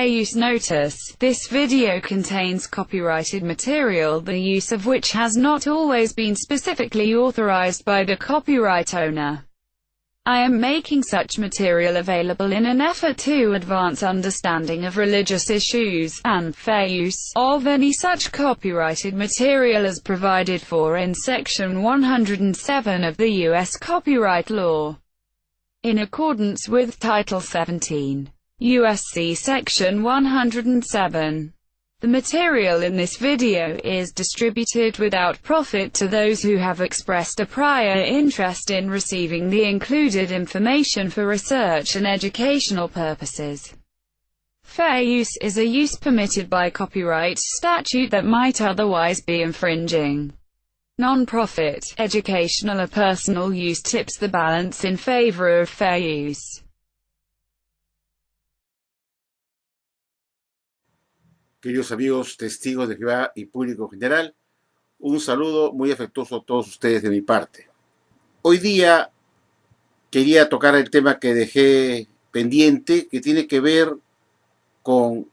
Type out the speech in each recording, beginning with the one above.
Fair use notice. This video contains copyrighted material, the use of which has not always been specifically authorized by the copyright owner. I am making such material available in an effort to advance understanding of religious issues, and fair use of any such copyrighted material as provided for in Section 107 of the U.S. Copyright Law. In accordance with Title 17 U.S.C. Section 107. The material in this video is distributed without profit to those who have expressed a prior interest in receiving the included information for research and educational purposes. Fair use is a use permitted by copyright statute that might otherwise be infringing. Non-profit, educational or personal use tips the balance in favor of fair use. Queridos amigos, testigos de Jehová y público general, un saludo muy afectuoso a todos ustedes de mi parte. Hoy día quería tocar el tema que dejé pendiente, que tiene que ver con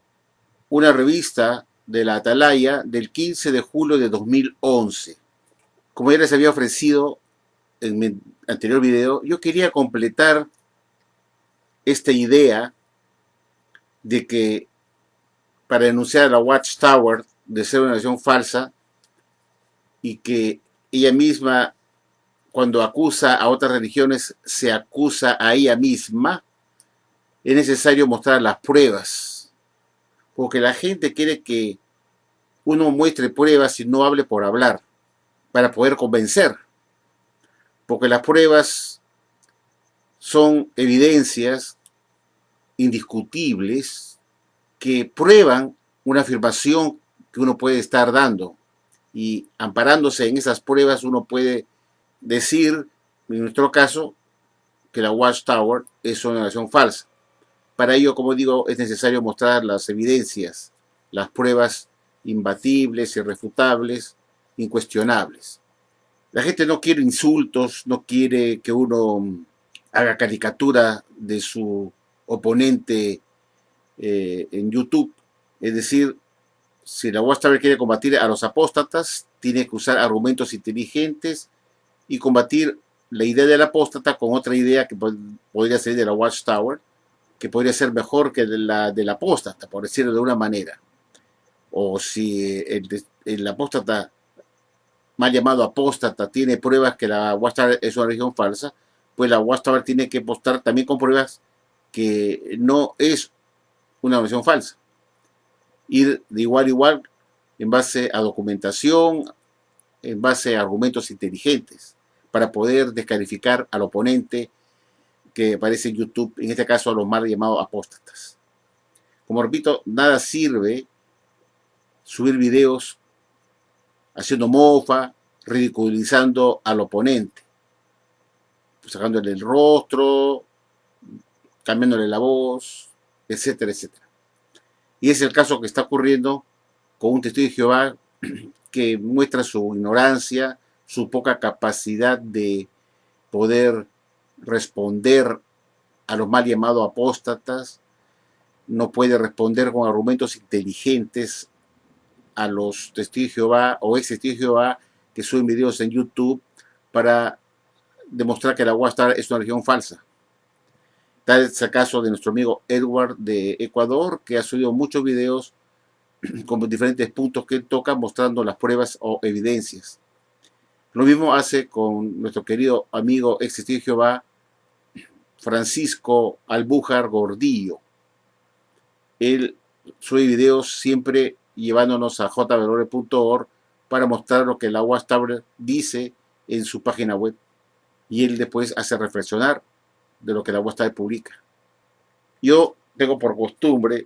una revista de la Atalaya del 15 de julio de 2011. Como ya les había ofrecido en mi anterior video, yo quería completar esta idea de que para denunciar a la Watchtower de ser una nación falsa y que ella misma, cuando acusa a otras religiones, se acusa a ella misma, es necesario mostrar las pruebas, porque la gente quiere que uno muestre pruebas y no hable por hablar, para poder convencer, porque las pruebas son evidencias indiscutibles que prueban una afirmación que uno puede estar dando, y amparándose en esas pruebas uno puede decir, en nuestro caso, que la Watchtower es una nación falsa. Para ello, como digo, es necesario mostrar las evidencias, las pruebas imbatibles, irrefutables, incuestionables. La gente no quiere insultos, no quiere que uno haga caricatura de su oponente en YouTube. Es decir, si la Watchtower quiere combatir a los apóstatas, tiene que usar argumentos inteligentes y combatir la idea del apóstata con otra idea que podría ser de la Watchtower, que podría ser mejor que la del apóstata, por decirlo de una manera. O si el apóstata, mal llamado apóstata, tiene pruebas que la Watchtower es una religión falsa, pues la Watchtower tiene que mostrar también con pruebas que no es una versión falsa. Ir de igual a igual en base a documentación, en base a argumentos inteligentes, para poder descalificar al oponente que aparece en YouTube, en este caso a los mal llamados apóstatas. Como repito, nada sirve subir videos haciendo mofa, ridiculizando al oponente, sacándole el rostro, cambiándole la voz, etcétera, etcétera. Y es el caso que está ocurriendo con un testigo de Jehová que muestra su ignorancia, su poca capacidad de poder responder a los mal llamados apóstatas, no puede responder con argumentos inteligentes a los testigos de Jehová o ex testigos de Jehová que suben videos en YouTube para demostrar que la Watchtower es una religión falsa. Tal es el caso de nuestro amigo Edward de Ecuador, que ha subido muchos videos con diferentes puntos que él toca, mostrando las pruebas o evidencias. Lo mismo hace con nuestro querido amigo ex testigo de Jehová, Francisco Albújar Gordillo. Él sube videos siempre llevándonos a jvalore.org para mostrar lo que la Watchtower dice en su página web. Y él después hace reflexionar de lo que la Watchtower publica. Yo tengo por costumbre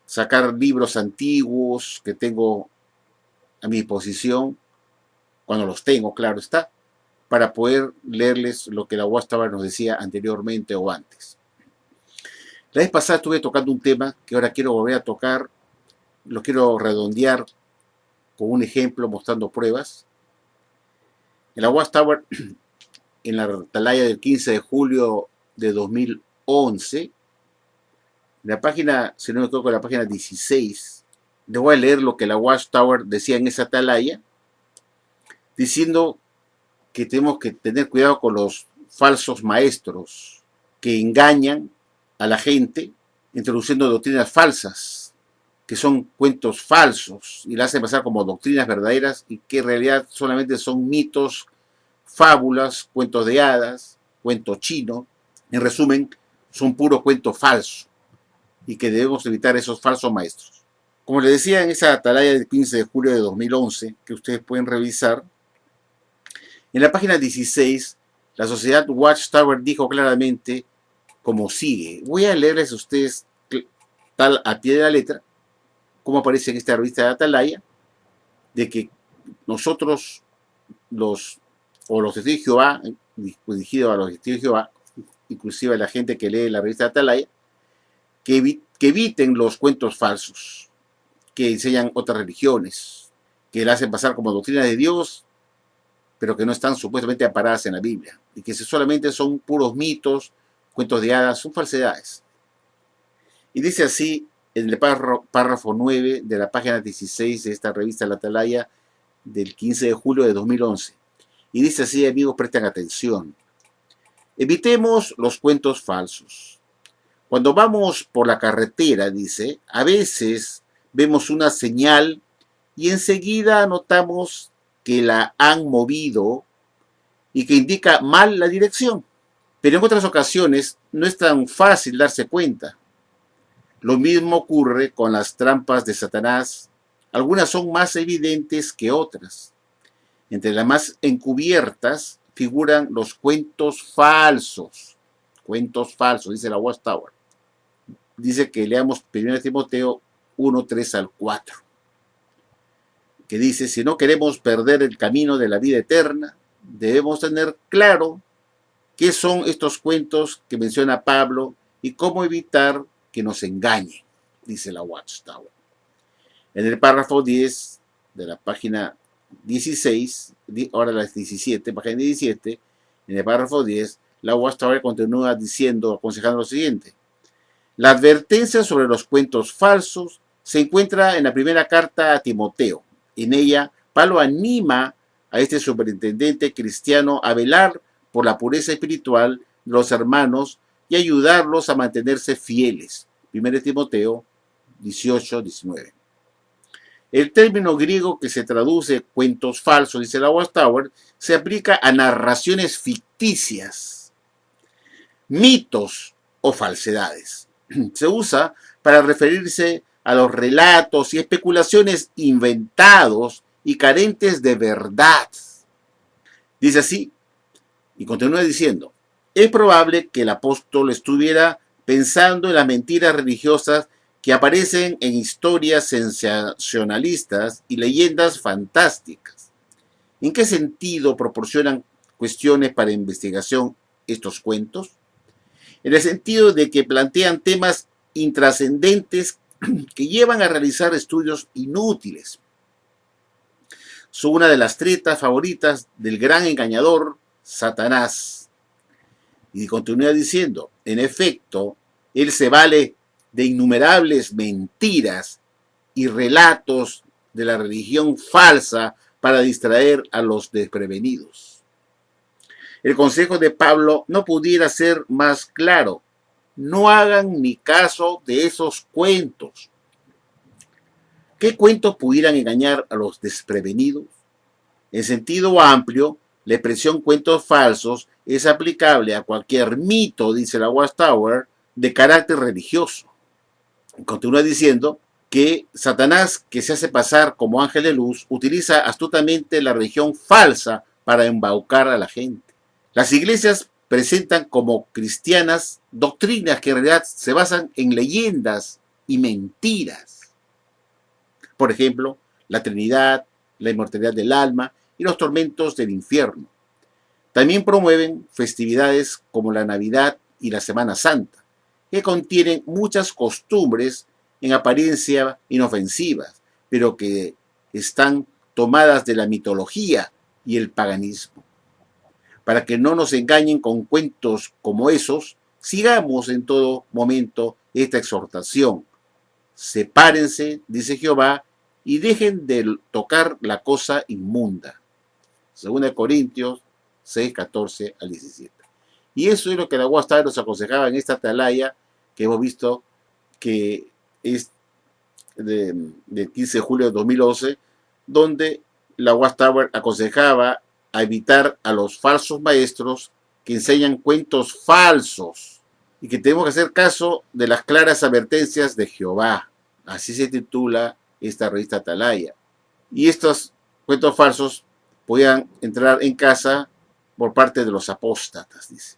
sacar libros antiguos que tengo a mi disposición, cuando los tengo, claro está, para poder leerles lo que la Watchtower nos decía anteriormente o antes. La vez pasada estuve tocando un tema que ahora quiero volver a tocar, lo quiero redondear con un ejemplo mostrando pruebas. En la Watchtower, en la Atalaya del 15 de julio de 2011, En la página, si no me equivoco, en la página 16, les voy a leer lo que la Watchtower decía en esa atalaya, diciendo que tenemos que tener cuidado con los falsos maestros que engañan a la gente introduciendo doctrinas falsas, que son cuentos falsos y la hacen pasar como doctrinas verdaderas y que en realidad solamente son mitos, fábulas, cuentos de hadas, cuentos chinos. En resumen, son puro cuento falso y que debemos evitar esos falsos maestros. Como les decía en esa atalaya del 15 de julio de 2011, que ustedes pueden revisar, en la página 16, la sociedad Watchtower dijo claramente como sigue. Voy a leerles a ustedes tal a pie de la letra, como aparece en esta revista de Atalaya, de que nosotros, los testigos de Jehová, dirigido a los testigos de Jehová, inclusive a la gente que lee la revista de Atalaya, que eviten los cuentos falsos, que enseñan otras religiones, que la hacen pasar como doctrina de Dios, pero que no están supuestamente amparadas en la Biblia, y que solamente son puros mitos, cuentos de hadas, son falsedades. Y dice así en el párrafo 9 de la página 16 de esta revista La Atalaya del 15 de julio de 2011. Y dice así, amigos, presten atención. Evitemos los cuentos falsos. Cuando vamos por la carretera, dice, a veces vemos una señal y enseguida notamos que la han movido y que indica mal la dirección. Pero en otras ocasiones no es tan fácil darse cuenta. Lo mismo ocurre con las trampas de Satanás. Algunas son más evidentes que otras. Entre las más encubiertas figuran los cuentos falsos. Cuentos falsos, dice la Watchtower. Dice que leamos 1 Timoteo 1, 3 al 4. Que dice, si no queremos perder el camino de la vida eterna, debemos tener claro qué son estos cuentos que menciona Pablo y cómo evitar que nos engañen, dice la Watchtower. En el párrafo 10 de la página 16, ahora la 17, página 17, en el párrafo 10, la Watchtower continúa diciendo, aconsejando lo siguiente. La advertencia sobre los cuentos falsos se encuentra en la primera carta a Timoteo. En ella, Pablo anima a este superintendente cristiano a velar por la pureza espiritual de los hermanos y ayudarlos a mantenerse fieles. 1 Timoteo 18, 19. El término griego que se traduce cuentos falsos, dice la Watchtower, se aplica a narraciones ficticias, mitos o falsedades. Se usa para referirse a los relatos y especulaciones inventados y carentes de verdad. Dice así, y continúa diciendo, es probable que el apóstol estuviera pensando en las mentiras religiosas que aparecen en historias sensacionalistas y leyendas fantásticas. ¿En qué sentido proporcionan cuestiones para investigación estos cuentos? En el sentido de que plantean temas intrascendentes que llevan a realizar estudios inútiles. Son una de las tretas favoritas del gran engañador Satanás. Y continúa diciendo, en efecto, él se vale de innumerables mentiras y relatos de la religión falsa para distraer a los desprevenidos. El consejo de Pablo no pudiera ser más claro. No hagan ni caso de esos cuentos. ¿Qué cuentos pudieran engañar a los desprevenidos? En sentido amplio, la expresión cuentos falsos es aplicable a cualquier mito, dice la Watchtower, de carácter religioso. Continúa diciendo que Satanás, que se hace pasar como ángel de luz, utiliza astutamente la religión falsa para embaucar a la gente. Las iglesias presentan como cristianas doctrinas que en realidad se basan en leyendas y mentiras. Por ejemplo, la Trinidad, la inmortalidad del alma y los tormentos del infierno. También promueven festividades como la Navidad y la Semana Santa, que contienen muchas costumbres en apariencia inofensivas, pero que están tomadas de la mitología y el paganismo. Para que no nos engañen con cuentos como esos, sigamos en todo momento esta exhortación. Sepárense, dice Jehová, y dejen de tocar la cosa inmunda. 2 Corintios 6, 14 al 17. Y eso es lo que la Watchtower nos aconsejaba en esta atalaya que hemos visto, que es del 15 de julio de 2011, donde la Watchtower aconsejaba a evitar a los falsos maestros que enseñan cuentos falsos y que tenemos que hacer caso de las claras advertencias de Jehová. Así se titula esta revista Atalaya. Y estos cuentos falsos podían entrar en casa por parte de los apóstatas, dice,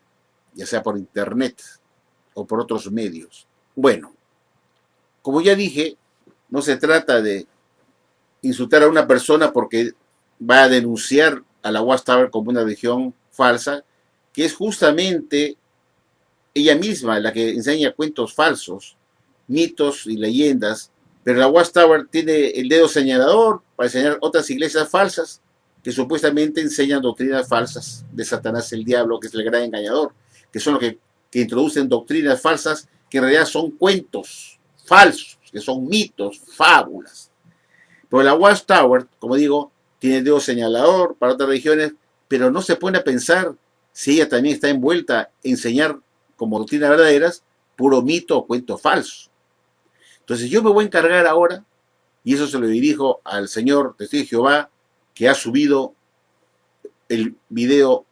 ya sea por internet o por otros medios. Bueno, como ya dije, no se trata de insultar a una persona porque va a denunciar a la Watchtower como una religión falsa, que es justamente ella misma la que enseña cuentos falsos, mitos y leyendas, pero la Watchtower tiene el dedo señalador para enseñar otras iglesias falsas que supuestamente enseñan doctrinas falsas de Satanás el diablo, que es el gran engañador, que son los que introducen doctrinas falsas que en realidad son cuentos falsos, que son mitos, fábulas. Pero la Watchtower, como digo, tiene el dedo señalador para otras religiones, pero no se pone a pensar si ella también está envuelta en enseñar como doctrinas verdaderas puro mito o cuento falso. Entonces yo me voy a encargar ahora, y eso se lo dirijo al Señor Testigo de Jehová, que ha subido el video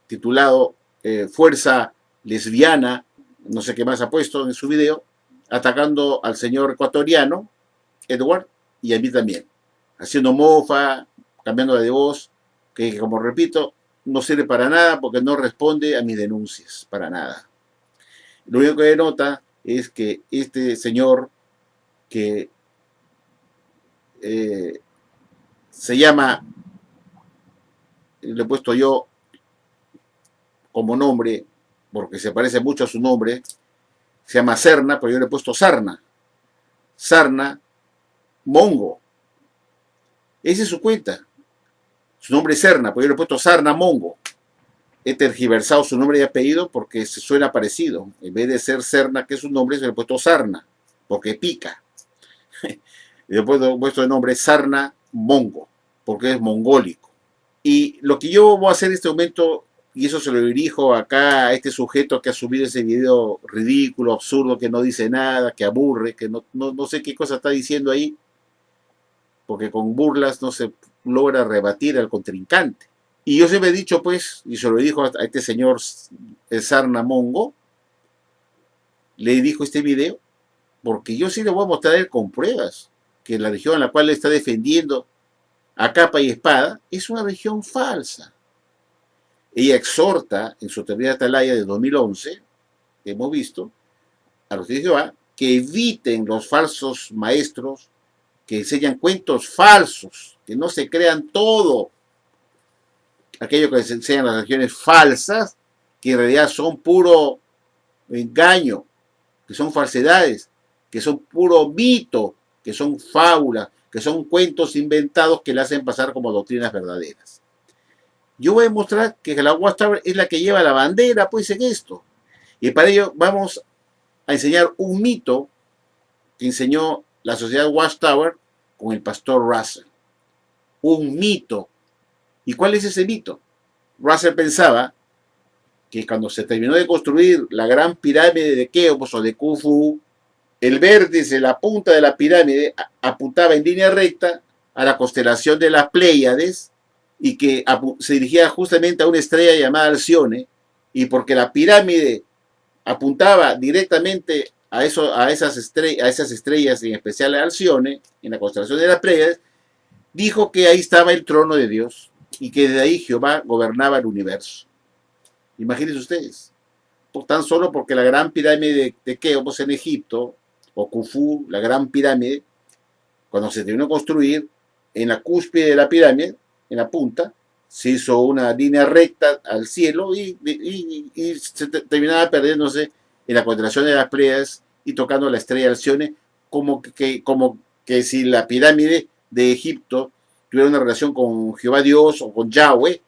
titulado Fuerza Lesbiana, no sé qué más ha puesto en su video, atacando al señor ecuatoriano, Edward, y a mí también, haciendo mofa, cambiando de voz, que como repito, no sirve para nada porque no responde a mis denuncias, para nada. Lo único que denota es que este señor que se llama, le he puesto yo como nombre, porque se parece mucho a su nombre, se llama Serna, pero yo le he puesto Sarna. Sarna Mongo. Esa es su cuenta. Su nombre es Serna, pero yo le he puesto Sarna Mongo. He tergiversado su nombre y apellido porque se suena parecido. En vez de ser Serna, que es su nombre, se le he puesto Sarna, porque pica. Y después he puesto el nombre Sarna Mongo, porque es mongólico. Y lo que yo voy a hacer en este momento, y eso se lo dirijo acá a este sujeto que ha subido ese video ridículo, absurdo, que no dice nada, que aburre, que no sé qué cosa está diciendo ahí, porque con burlas no se logra rebatir al contrincante. Y yo siempre he dicho, pues, y se lo dijo a este señor Sarna Mongo, le dijo este video, porque yo sí le voy a mostrar con pruebas que la religión a la cual le está defendiendo a capa y espada es una religión falsa. Ella exhorta en su teoría de Atalaya de 2011, que hemos visto, a los de Jehová, que eviten los falsos maestros que enseñan cuentos falsos, que no se crean todo aquello que se enseñan las religiones falsas, que en realidad son puro engaño, que son falsedades, que son puro mito, que son fábulas, que son cuentos inventados que le hacen pasar como doctrinas verdaderas. Yo voy a mostrar que la Watchtower es la que lleva la bandera, pues, en esto. Y para ello vamos a enseñar un mito que enseñó la sociedad Watchtower con el pastor Russell. Un mito. ¿Y cuál es ese mito? Russell pensaba que cuando se terminó de construir la gran pirámide de Keops o de Khufu, el vértice, la punta de la pirámide, apuntaba en línea recta a la constelación de las Pléyades y que se dirigía justamente a una estrella llamada Alcione, y porque la pirámide apuntaba directamente a esas estrellas, en especial a Alcione, en la constelación de las Pléyades, dijo que ahí estaba el trono de Dios y que de ahí Jehová gobernaba el universo. Imagínense ustedes, tan solo porque la gran pirámide de Keops en Egipto, o Khufu, la gran pirámide, cuando se terminó de construir, en la cúspide de la pirámide, en la punta, se hizo una línea recta al cielo y se terminaba perdiéndose en la constelación de las Pléyades y tocando la estrella Alcione, como que si la pirámide de Egipto tuviera una relación con Jehová Dios o con Yahweh,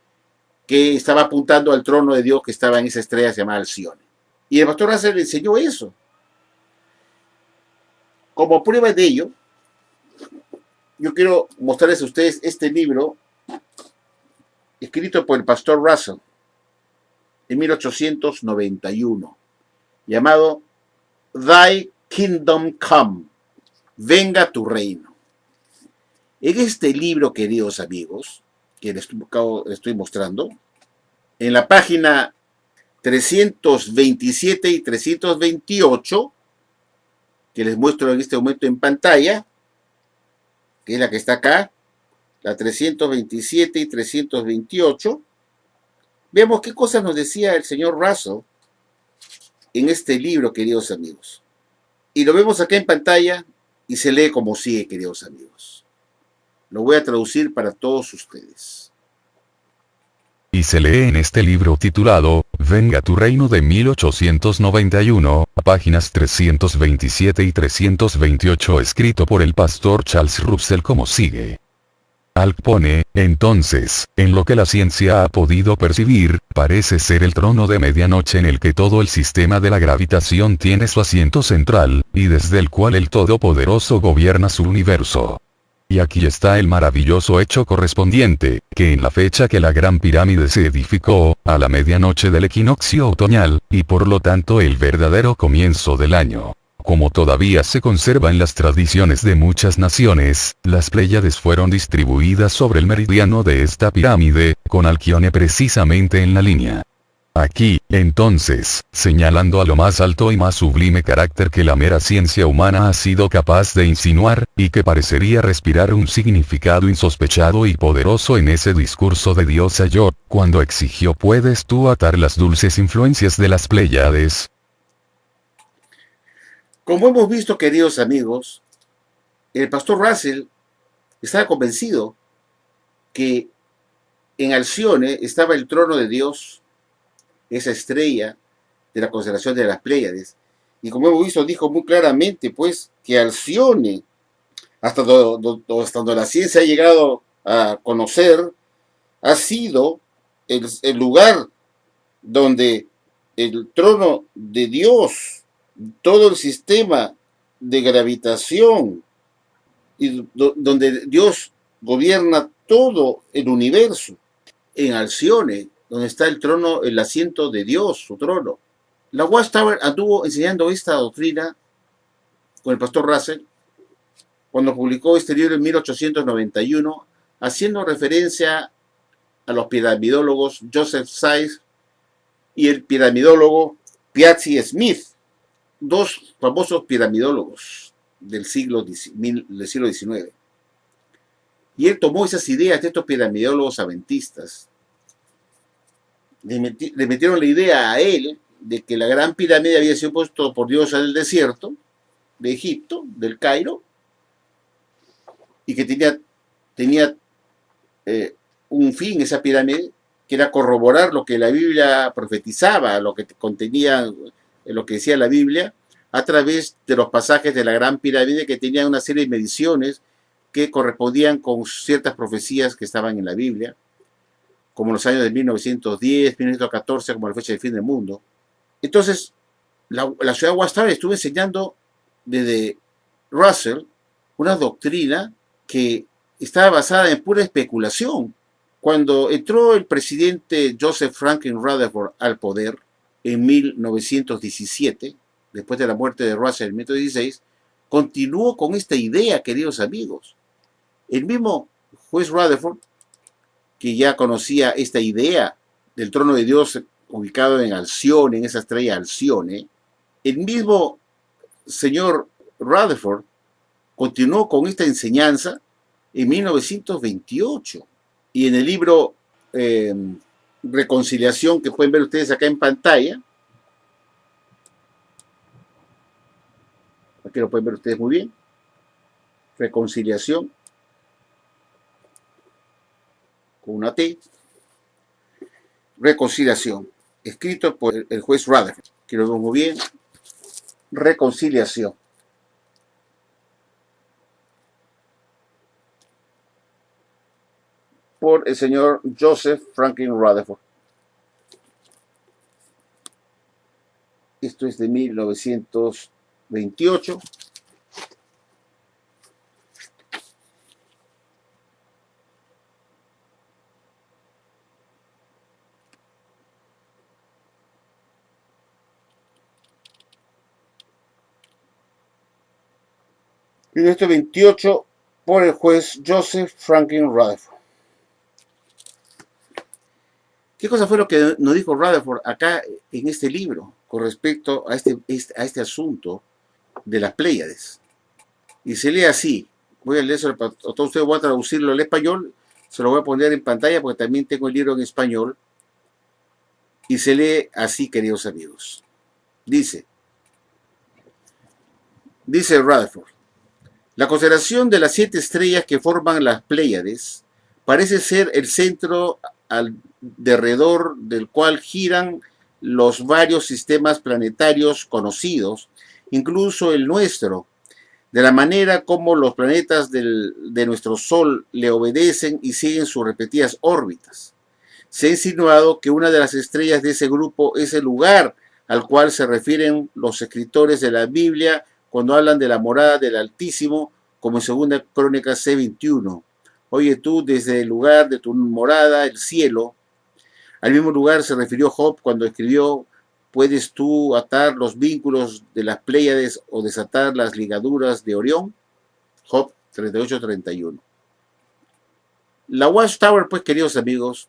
que estaba apuntando al trono de Dios que estaba en esa estrella llamada Alcione. Y el pastor Russell le enseñó eso. como prueba de ello, yo quiero mostrarles a ustedes este libro escrito por el pastor Russell en 1891, llamado Thy Kingdom Come, venga tu reino. En este libro, queridos amigos, que les estoy mostrando, en la página 327 y 328, que les muestro en este momento en pantalla, que es la que está acá, la 327 y 328, vemos qué cosas nos decía el señor Russell en este libro, queridos amigos. Y lo vemos acá en pantalla y se lee como sigue, queridos amigos. Lo voy a traducir para todos ustedes. Y se lee en este libro titulado, Venga tu reino de 1891, páginas 327 y 328 escrito por el pastor Charles Russell como sigue. Al pone, entonces, en lo que la ciencia ha podido percibir, parece ser el trono de medianoche en el que todo el sistema de la gravitación tiene su asiento central, y desde el cual el Todopoderoso gobierna su universo. Y aquí está el maravilloso hecho correspondiente, que en la fecha que la Gran Pirámide se edificó, a la medianoche del equinoccio otoñal, y por lo tanto el verdadero comienzo del año, como todavía se conserva en las tradiciones de muchas naciones, las Pléyades fueron distribuidas sobre el meridiano de esta pirámide, con Alquione precisamente en la línea. Aquí, entonces, señalando a lo más alto y más sublime carácter que la mera ciencia humana ha sido capaz de insinuar, y que parecería respirar un significado insospechado y poderoso en ese discurso de Dios a Job, cuando exigió ¿puedes tú atar las dulces influencias de las Pléyades? Como hemos visto, queridos amigos, el pastor Russell estaba convencido que en Alcione estaba el trono de Dios, esa estrella de la constelación de las Pléyades. Y como hemos visto, dijo muy claramente, pues, que Alcione, hasta donde la ciencia ha llegado a conocer, ha sido el lugar donde el trono de Dios, todo el sistema de gravitación, y donde Dios gobierna todo el universo, en Alcione, donde está el trono, el asiento de Dios, su trono. La Watchtower anduvo enseñando esta doctrina con el pastor Russell cuando publicó este libro en 1891, haciendo referencia a los piramidólogos Joseph Sykes y el piramidólogo Piazzi Smyth, dos famosos piramidólogos del siglo XIX. Y él tomó esas ideas de estos piramidólogos adventistas. Le metieron la idea a él de que la Gran Pirámide había sido puesto por Dios en el desierto de Egipto, del Cairo, y que tenía un fin esa pirámide, que era corroborar lo que la Biblia profetizaba, lo que contenía, lo que decía la Biblia, a través de los pasajes de la Gran Pirámide que tenían una serie de mediciones que correspondían con ciertas profecías que estaban en la Biblia, como los años de 1910, 1914, como la fecha del fin del mundo. Entonces, la ciudad de Watchtower estuvo enseñando desde Russell una doctrina que estaba basada en pura especulación. Cuando entró el presidente Joseph Franklin Rutherford al poder en 1917, después de la muerte de Russell en 1916, continuó con esta idea, queridos amigos. El mismo juez Rutherford, que ya conocía esta idea del trono de Dios ubicado en Alcione, en esa estrella Alcione, el mismo señor Rutherford continuó con esta enseñanza en 1928. Y en el libro Reconciliación, que pueden ver ustedes acá en pantalla, aquí lo pueden ver ustedes muy bien, Reconciliación, con una T, Reconciliación, escrito por el juez Rutherford, que lo vemos muy bien, Reconciliación. Por el señor Joseph Franklin Rutherford. Esto es de 1928. 1928 por el juez Joseph Franklin Rutherford. ¿Qué cosa fue lo que nos dijo Rutherford acá en este libro con respecto a este asunto de las Pléyades? Y se lee así. Voy a leerlo para todos ustedes, voy a traducirlo al español, se lo voy a poner en pantalla porque también tengo el libro en español. Y se lee así, queridos amigos. Dice Rutherford: la constelación de las 7 estrellas que forman las Pléyades parece ser el centro alrededor del cual giran los varios sistemas planetarios conocidos, incluso el nuestro, de la manera como los planetas de nuestro Sol le obedecen y siguen sus repetidas órbitas. Se ha insinuado que una de las estrellas de ese grupo es el lugar al cual se refieren los escritores de la Biblia cuando hablan de la morada del Altísimo, como en 2 Crónicas C:21. Oye tú desde el lugar de tu morada, el cielo. Al mismo lugar se refirió Job cuando escribió: ¿puedes tú atar los vínculos de las Pléyades o desatar las ligaduras de Orión? Job 38:31. La Watchtower, pues, queridos amigos,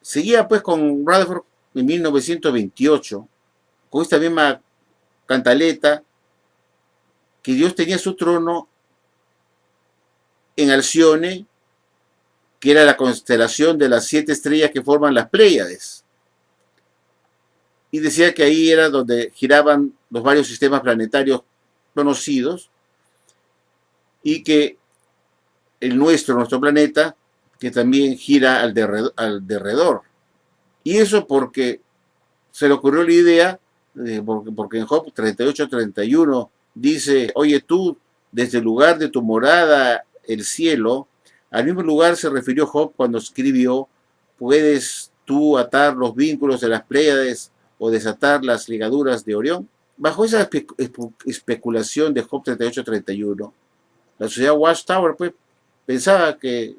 seguía pues con Rutherford en 1928, con esta misma cantaleta, que Dios tenía su trono en Alcione, que era la constelación de las 7 estrellas que forman las Pléyades. Y decía que ahí era donde giraban los varios sistemas planetarios conocidos, y que nuestro planeta, que también gira al derredor. Y eso porque se le ocurrió la idea, porque en Job 38:31 dice: oye tú, desde el lugar de tu morada, el cielo. Al mismo lugar se refirió Job cuando escribió: ¿puedes tú atar los vínculos de las Pléyades o desatar las ligaduras de Orión? Bajo esa especulación de Job 38:31, la sociedad Watchtower pues pensaba que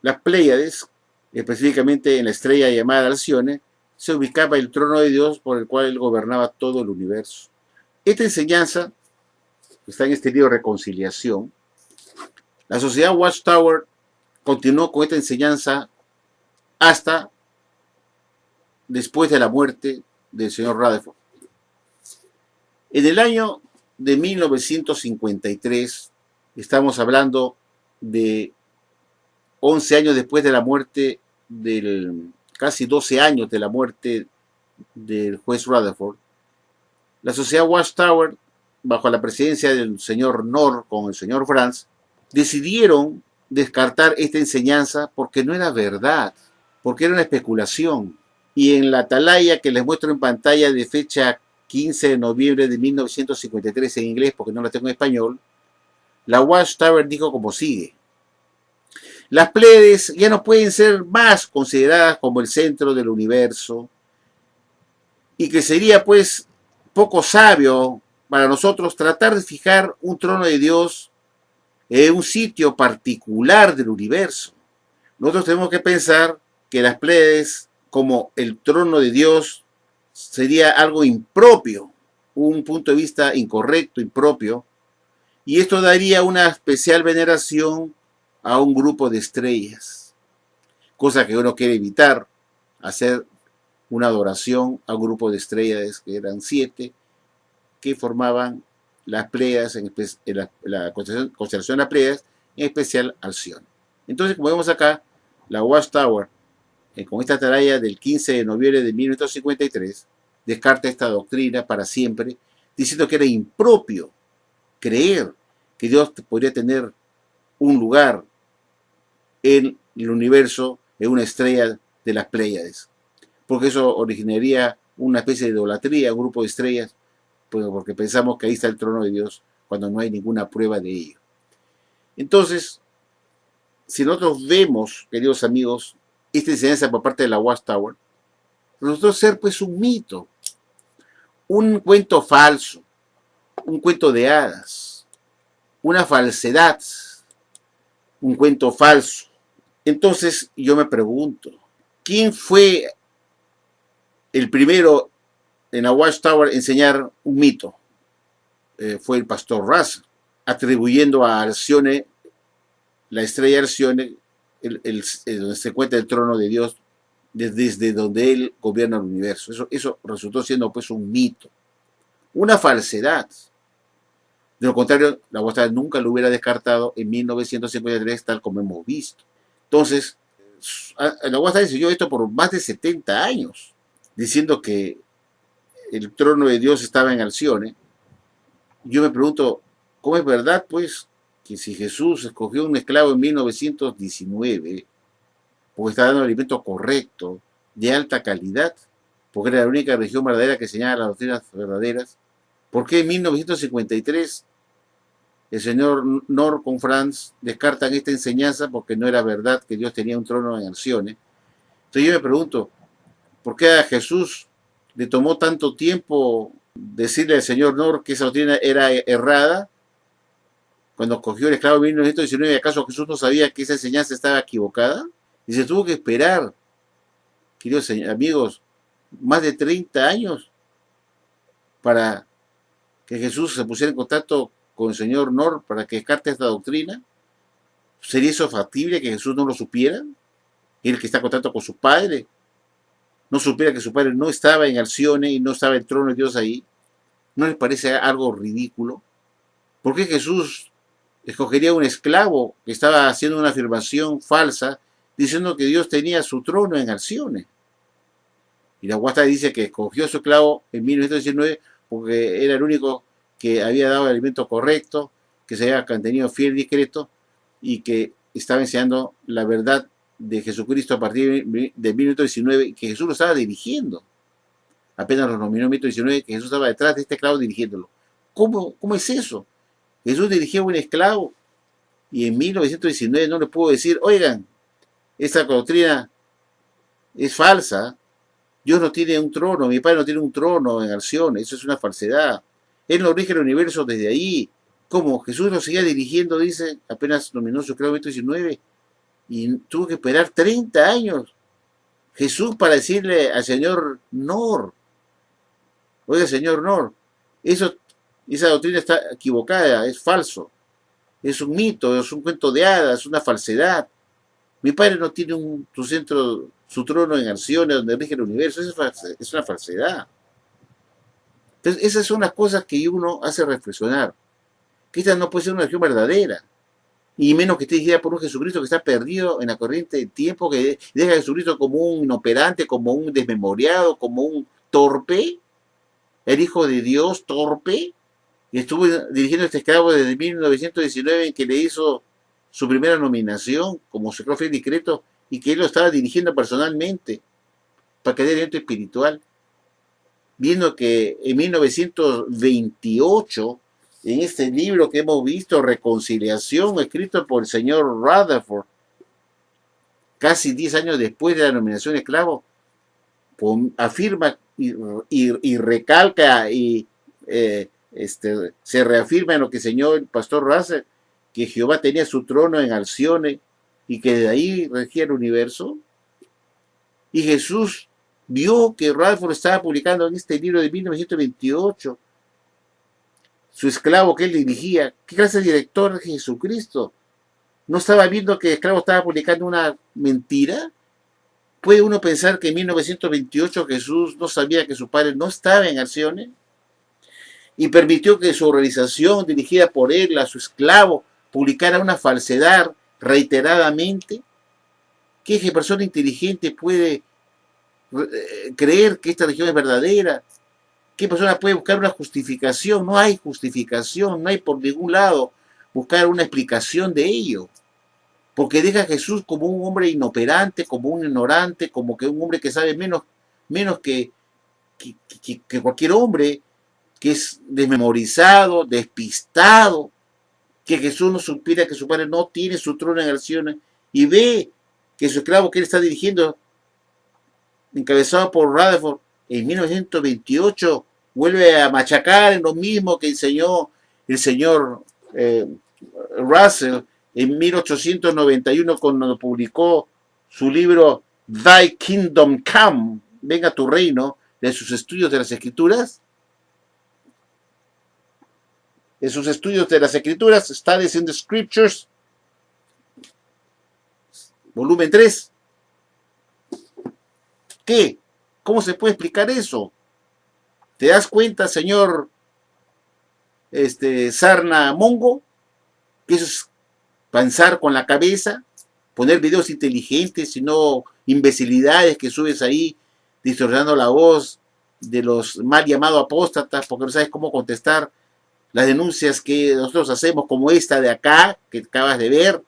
las Pléyades, específicamente en la estrella llamada Alcione, se ubicaba el trono de Dios por el cual él gobernaba todo el universo. Esta enseñanza está en este libro Reconciliación. La sociedad Watchtower continuó con esta enseñanza hasta después de la muerte del señor Rutherford. En el año de 1953, estamos hablando de 11 años después de la muerte casi 12 años de la muerte del juez Rutherford, la sociedad Watchtower, bajo la presidencia del señor Knorr con el señor Franz, decidieron descartar esta enseñanza porque no era verdad, porque era una especulación. Y en la atalaya que les muestro en pantalla de fecha 15 de noviembre de 1953 en inglés, porque no la tengo en español, la Watchtower dijo como sigue: las Pléyades ya no pueden ser más consideradas como el centro del universo, y que sería pues poco sabio para nosotros tratar de fijar un trono de Dios en un sitio particular del universo. Nosotros tenemos que pensar que las Pléyades, como el trono de Dios, sería algo impropio, un punto de vista incorrecto, impropio, y esto daría una especial veneración a un grupo de estrellas, cosa que uno quiere evitar, hacer una adoración a un grupo de estrellas que eran 7, que formaban las Pléyades, la constelación de las Pléyades, en especial Alcione. Entonces, como vemos acá, la Watchtower, con esta atalaya del 15 de noviembre de 1953, descarta esta doctrina para siempre, diciendo que era impropio creer que Dios podría tener un lugar en el universo, en una estrella de las Pléyades, porque eso originaría una especie de idolatría, un grupo de estrellas, pues porque pensamos que ahí está el trono de Dios, cuando no hay ninguna prueba de ello. Entonces, si nosotros vemos, queridos amigos, esta enseñanza por parte de la Watchtower, nosotros ser pues un mito, un cuento falso, un cuento de hadas, una falsedad, un cuento falso. Entonces yo me pregunto, ¿quién fue el primero en la Watchtower a enseñar un mito? fue el pastor Russell, atribuyendo a Alcione, la estrella Alcione, donde se encuentra el trono de Dios, desde donde él gobierna el universo. Eso resultó siendo pues un mito, una falsedad. De lo contrario, la Guastalla nunca lo hubiera descartado en 1953, tal como hemos visto. Entonces, la Guastalla siguió esto por más de 70 años, diciendo que el trono de Dios estaba en Alcione. Yo me pregunto, ¿cómo es verdad, pues, que si Jesús escogió un esclavo en 1919, porque estaba dando el alimento correcto, de alta calidad, porque era la única religión verdadera que enseñaba las doctrinas verdaderas, ¿por qué en 1953 el señor Nor con Franz descartan esta enseñanza porque no era verdad que Dios tenía un trono en Alcione? Entonces yo me pregunto, ¿por qué a Jesús le tomó tanto tiempo decirle al señor Nor que esa doctrina era errada? Cuando cogió el esclavo en 1919, ¿acaso Jesús no sabía que esa enseñanza estaba equivocada? Y se tuvo que esperar, queridos amigos, más de 30 años para que Jesús se pusiera en contacto con el señor Nor para que descarte esta doctrina. ¿Sería eso factible que Jesús no lo supiera? Él que está en contacto con su padre, no supiera que su padre no estaba en Alcione y no estaba el trono de Dios ahí. ¿No les parece algo ridículo? ¿Por qué Jesús escogería un esclavo que estaba haciendo una afirmación falsa diciendo que Dios tenía su trono en Alcione? Y la Guastalla dice que escogió a su esclavo en 1919 porque era el único que había dado el alimento correcto, que se había mantenido fiel y discreto y que estaba enseñando la verdad de Jesucristo a partir de 1919 y que Jesús lo estaba dirigiendo. Apenas lo nominó en 1919, que Jesús estaba detrás de este esclavo dirigiéndolo. ¿Cómo es eso? Jesús dirigía a un esclavo y en 1919 no le pudo decir, oigan, esta doctrina es falsa, Dios no tiene un trono, mi padre no tiene un trono en Alcione, eso es una falsedad. Él no rige el universo desde ahí. ¿Cómo? Jesús lo seguía dirigiendo, dice, apenas nominó su esclavo en 1919 y tuvo que esperar 30 años Jesús para decirle al señor Nor, oiga, señor Nor, esa doctrina está equivocada, es falso, es un mito, es un cuento de hadas, es una falsedad. Mi padre no tiene su trono en Alcione donde rige el universo, es una falsedad. Entonces, esas son las cosas que uno hace reflexionar, que esta no puede ser una religión verdadera, y menos que esté dirigida por un Jesucristo que está perdido en la corriente del tiempo, que deja a Jesucristo como un inoperante, como un desmemoriado, como un torpe, el Hijo de Dios torpe, y estuvo dirigiendo a este esclavo desde 1919 en que le hizo su primera nominación como secretario fiel discreto y que él lo estaba dirigiendo personalmente para que dé aliento espiritual, viendo que en 1928, en este libro que hemos visto, Reconciliación, escrito por el señor Rutherford, casi 10 años después de la nominación de esclavo, afirma y recalca y se reafirma en lo que enseñó el pastor Russell, que Jehová tenía su trono en Alcione y que de ahí regía el universo. Y Jesús vio que Rutherford estaba publicando en este libro de 1928 su esclavo que él dirigía. ¿Qué clase de director es Jesucristo? ¿No estaba viendo que el esclavo estaba publicando una mentira? ¿Puede uno pensar que en 1928 Jesús no sabía que su padre no estaba en Alcione? Y permitió que su organización, dirigida por él, a su esclavo, publicara una falsedad reiteradamente. ¿Qué persona inteligente puede creer que esta religión es verdadera? ¿Qué persona puede buscar una justificación? No hay justificación, no hay por ningún lado buscar una explicación de ello. Porque deja a Jesús como un hombre inoperante, como un ignorante, como que un hombre que sabe menos que cualquier hombre, que es desmemorizado, despistado, que Jesús no supiera que su padre no tiene su trono en Alcione y ve que su esclavo que él está dirigiendo, encabezado por Rutherford, en 1928 vuelve a machacar en lo mismo que enseñó el señor Russell en 1891 cuando publicó su libro Thy Kingdom Come, venga tu reino, de sus estudios de las Escrituras. en sus estudios de las Escrituras, Studies in the Scriptures, volumen 3. ¿Qué? ¿Cómo se puede explicar eso? ¿Te das cuenta, señor Sarna Mongo, que eso es pensar con la cabeza, poner videos inteligentes y no imbecilidades que subes ahí, distorsionando la voz de los mal llamados apóstatas, porque no sabes cómo contestar las denuncias que nosotros hacemos, como esta de acá, que acabas de ver,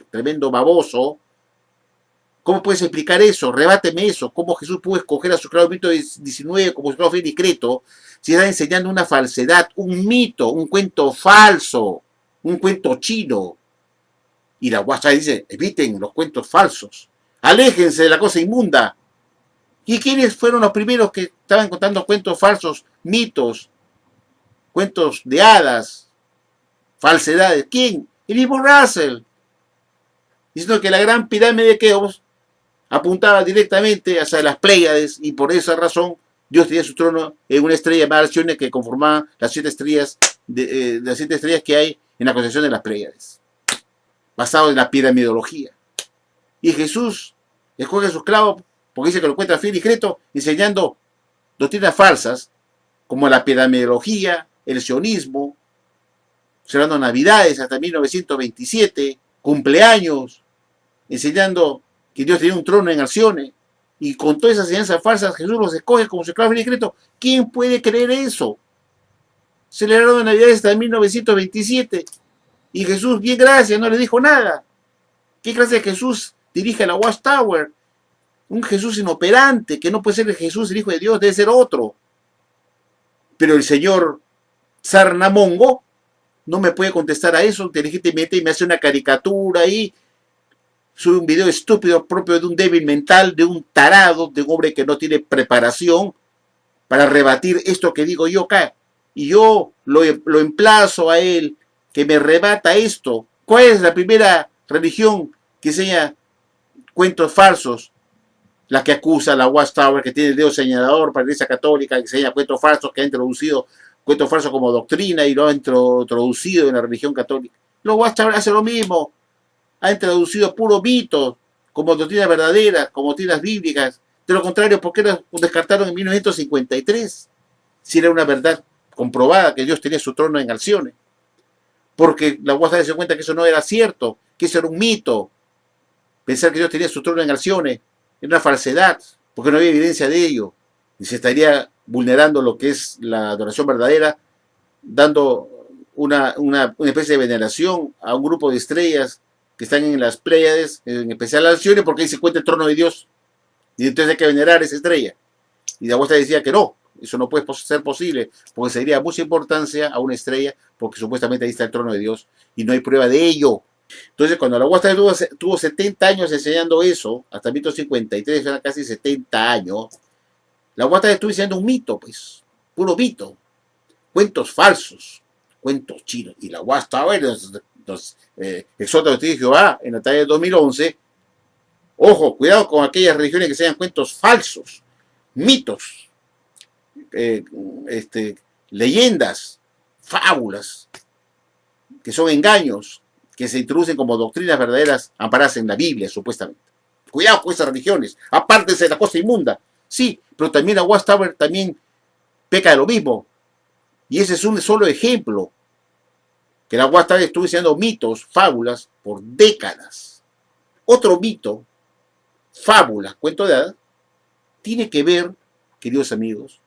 tremendo baboso? ¿Cómo puedes explicar eso? Rebáteme eso. ¿Cómo Jesús pudo escoger a su esclavo 19 como esclavo fiel y discreto si está enseñando una falsedad, un mito, un cuento falso, un cuento chino? Y la guacha dice, eviten los cuentos falsos, aléjense de la cosa inmunda. ¿Y quiénes fueron los primeros que estaban contando cuentos falsos, mitos, cuentos de hadas, falsedades? ¿Quién? El mismo Russell, diciendo que la gran pirámide de Keops apuntaba directamente hacia las Pléyades, y por esa razón Dios tenía su trono en una estrella llamada Alcione, que conformaba las 7 estrellas las 7 estrellas que hay en la concepción de las Pléyades, basado en la piramidología. Y Jesús escoge a su esclavo porque dice que lo encuentra fiel y discreto, enseñando doctrinas falsas como la piramidología, el sionismo, celebrando navidades hasta 1927, cumpleaños, enseñando que Dios tenía un trono en Alcione, y con todas esas enseñanzas falsas Jesús los escoge como su esclavo fiel y discreto. ¿Quién puede creer eso? Celebraron navidades hasta 1927 y Jesús, bien gracias, no le dijo nada. ¿Qué clase de Jesús dirige la Watchtower? Un Jesús inoperante, que no puede ser el Jesús, el Hijo de Dios, debe ser otro. Pero el señor Sarnamongo no me puede contestar a eso inteligentemente y me hace una caricatura ahí, sube un video estúpido propio de un débil mental, de un tarado, de un hombre que no tiene preparación para rebatir esto que digo yo acá. Y yo lo emplazo a él que me rebata esto. ¿Cuál es la primera religión que enseña cuentos falsos? La que acusa a la Watchtower, que tiene el dedo señalador para la Iglesia Católica, que enseña cuentos falsos, que ha introducido cuentos falsos como doctrina y lo ha introducido en la religión católica. Los Watchtower hacen lo mismo. Ha introducido puro mito, como doctrinas verdaderas, como doctrinas bíblicas. De lo contrario, ¿por qué lo descartaron en 1953? Si era una verdad comprobada que Dios tenía su trono en Alcione. Porque la Watchtower se dio cuenta que eso no era cierto, que eso era un mito. Pensar que Dios tenía su trono en Alcione era una falsedad, porque no había evidencia de ello. Y se estaría vulnerando lo que es la adoración verdadera, dando una especie de veneración a un grupo de estrellas que están en las Pléyades, en especial Alcione, porque ahí se encuentra el trono de Dios. Y entonces hay que venerar esa estrella. Y la Watchtower decía que no, eso no puede ser posible, porque se daría mucha importancia a una estrella, porque supuestamente ahí está el trono de Dios, y no hay prueba de ello. Entonces, cuando la Watchtower tuvo 70 años enseñando eso, hasta 1953, eran casi 70 años, la Watchtower estuvo enseñando un mito, pues, puro mito, cuentos falsos, cuentos chinos. Y la Watchtower nos exhorta a los testigos de Jehová en la talla de 2011, ojo, cuidado con aquellas religiones que enseñan cuentos falsos, mitos, leyendas, fábulas, que son engaños, que se introducen como doctrinas verdaderas amparadas en la Biblia, supuestamente. Cuidado con esas religiones, apártense de la cosa inmunda. Sí, pero también la Watchtower también peca de lo mismo. Y ese es un solo ejemplo, que la Watchtower estuvo enseñando mitos, fábulas, por décadas. Otro mito, fábulas, cuento de hadas, tiene que ver, queridos amigos,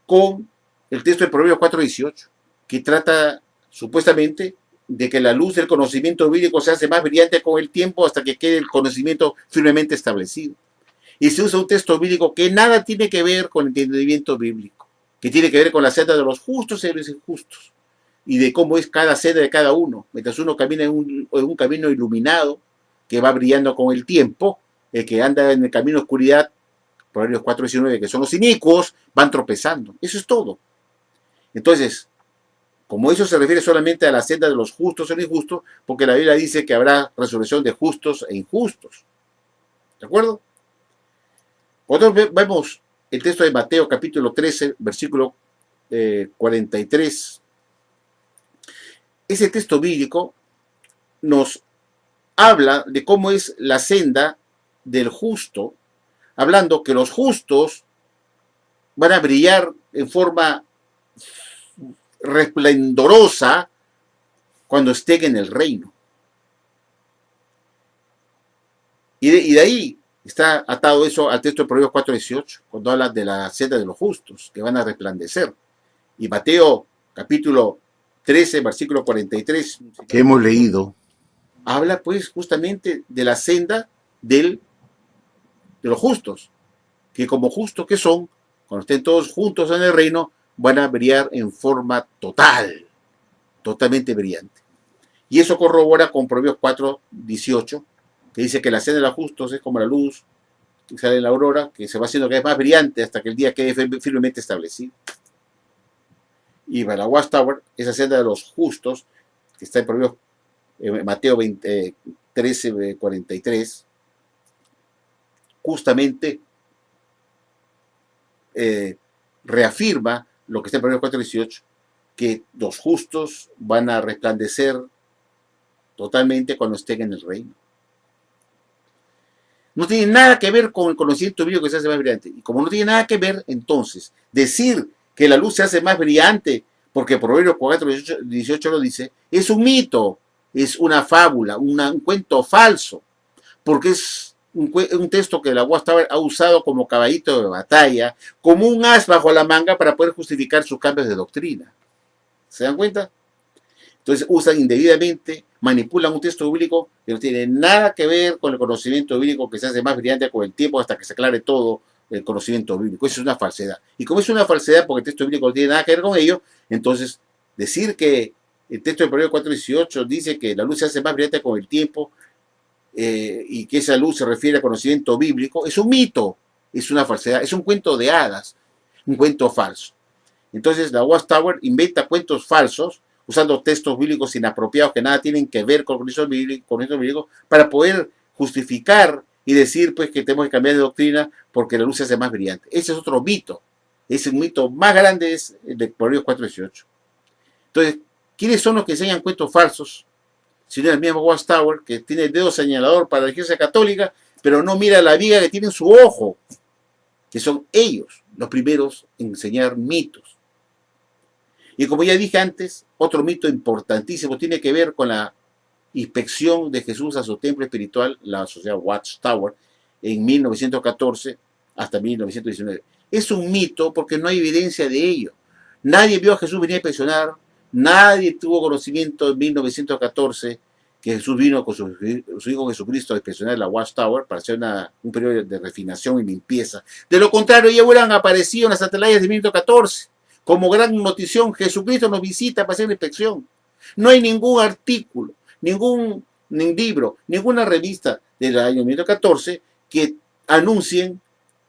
con el texto del Proverbios 4:18, que trata supuestamente de que la luz del conocimiento bíblico se hace más brillante con el tiempo hasta que quede el conocimiento firmemente establecido. Y se usa un texto bíblico que nada tiene que ver con el entendimiento bíblico, que tiene que ver con la senda de los justos y de los injustos, y de cómo es cada senda de cada uno. Mientras uno camina en un camino iluminado, que va brillando con el tiempo, el que anda en el camino de oscuridad, Proverbios 4:19, que son los inicuos, van tropezando. Eso es todo. Entonces, como eso se refiere solamente a la senda de los justos o injustos, porque la Biblia dice que habrá resurrección de justos e injustos. ¿De acuerdo? Nosotros vemos el texto de Mateo capítulo 13, versículo 43. ese texto bíblico nos habla de cómo es la senda del justo, hablando que los justos van a brillar en forma resplendorosa cuando estén en el reino. Y de ahí está atado eso al texto de Proverbios 4:18, cuando habla de la senda de los justos, que van a resplandecer. Y Mateo capítulo 13, versículo 43, que hemos leído, habla pues justamente de la senda de los justos, que como justos que son, cuando estén todos juntos en el reino, van a brillar en forma total, totalmente brillante. Y eso corrobora con Proverbios 4:18, que dice que la senda de los justos es como la luz que sale en la aurora, que se va haciendo cada vez más brillante hasta que el día quede firmemente establecido. Y para la Watchtower, esa senda de los justos, que está en Proverbios, Mateo 13:43, justamente reafirma lo que está en Proverbios 4:18, que los justos van a resplandecer totalmente cuando estén en el reino. No tiene nada que ver con el conocimiento bíblico que se hace más brillante. Y como no tiene nada que ver, entonces, decir que la luz se hace más brillante, porque Proverbios 4:18 lo dice, es un mito, es una fábula, un cuento falso, porque es un texto que la Watchtower ha usado como caballito de batalla, como un as bajo la manga para poder justificar sus cambios de doctrina. ¿Se dan cuenta? Entonces usan indebidamente, manipulan un texto bíblico que no tiene nada que ver con el conocimiento bíblico, que se hace más brillante con el tiempo hasta que se aclare todo el conocimiento bíblico. Eso es una falsedad. Y como es una falsedad porque el texto bíblico no tiene nada que ver con ello, entonces decir que el texto de Proverbios 4:18 dice que la luz se hace más brillante con el tiempo y que esa luz se refiere al conocimiento bíblico, es un mito, es una falsedad, es un cuento de hadas, un cuento falso. Entonces la Watchtower inventa cuentos falsos usando textos bíblicos inapropiados que nada tienen que ver con el conocimiento bíblico para poder justificar y decir pues que tenemos que cambiar de doctrina porque la luz se hace más brillante. Ese es otro mito. Ese mito más grande es el de Proverbios 4:18. Entonces, ¿quiénes son los que enseñan cuentos falsos? Si no es el mismo Watchtower, que tiene el dedo señalador para la Iglesia Católica, pero no mira la viga que tiene en su ojo, que son ellos los primeros en enseñar mitos. Y como ya dije antes, otro mito importantísimo tiene que ver con la inspección de Jesús a su templo espiritual, la sociedad Watchtower, en 1914 hasta 1919. Es un mito porque no hay evidencia de ello. Nadie vio a Jesús venir a inspeccionar, nadie tuvo conocimiento en 1914 que Jesús vino con su Hijo Jesucristo a inspeccionar la Watchtower para hacer un periodo de refinación y limpieza. De lo contrario, ya hubieran aparecido en las atalayas de 1914. Como gran notición, Jesucristo nos visita para hacer la inspección. No hay ningún artículo, ningún libro, ninguna revista del año 1914 que anuncien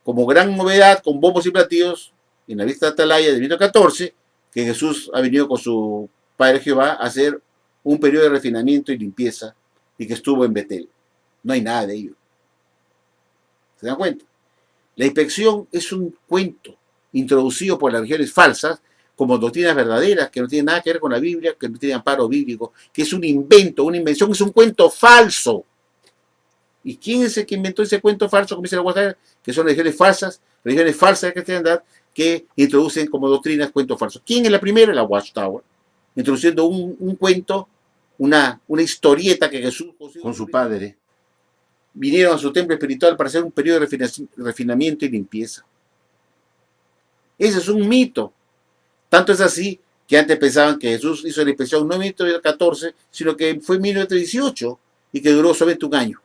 como gran novedad, con bombos y platillos, en la vista de atalaya de 1914, que Jesús ha venido con su Padre Jehová a hacer un periodo de refinamiento y limpieza y que estuvo en Betel. No hay nada de ello. ¿Se dan cuenta? La inspección es un cuento introducido por las religiones falsas como doctrinas verdaderas que no tienen nada que ver con la Biblia, que no tienen amparo bíblico, que es un invento, una invención, es un cuento falso. ¿Y quién es el que inventó ese cuento falso, como dice la Watchtower? Que son religiones falsas de cristiandad que introducen como doctrinas cuentos falsos. ¿Quién es la primera? La Watchtower, introduciendo un cuento, una historieta que Jesús con su padre vinieron a su templo espiritual para hacer un periodo de refinamiento y limpieza. Ese es un mito. Tanto es así que antes pensaban que Jesús hizo la inspección no en 1914, sino que fue en 1918 y que duró solamente un año.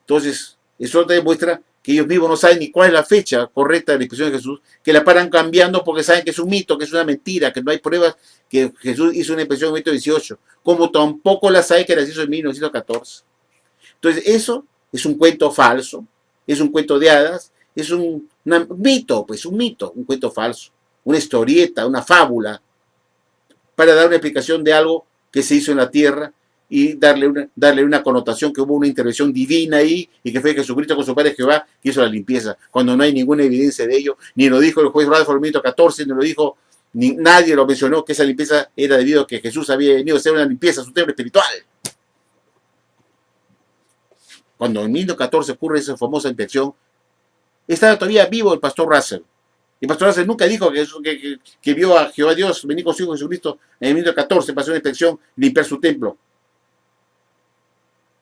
Entonces, eso demuestra que ellos mismos no saben ni cuál es la fecha correcta de la inspección de Jesús, que la paran cambiando porque saben que es un mito, que es una mentira, que no hay pruebas que Jesús hizo una inspección en 1918, como tampoco la saben que las hizo en 1914. Entonces, eso es un cuento falso, es un cuento de hadas, es un mito, pues un mito, un cuento falso, una historieta, una fábula, para dar una explicación de algo que se hizo en la tierra y darle una connotación que hubo una intervención divina ahí y que fue Jesucristo con su Padre Jehová que hizo la limpieza, cuando no hay ninguna evidencia de ello, ni lo dijo el juez Bradford en 1914, ni lo dijo Nadie lo mencionó que esa limpieza era debido a que Jesús había venido a hacer una limpieza a su templo espiritual. Cuando en 1914 ocurre esa famosa inspección, estaba todavía vivo el pastor Russell. El pastor Russell nunca dijo que vio a Jehová Dios venir con su Hijo Jesucristo en 1914 para hacer una inspección y limpiar su templo.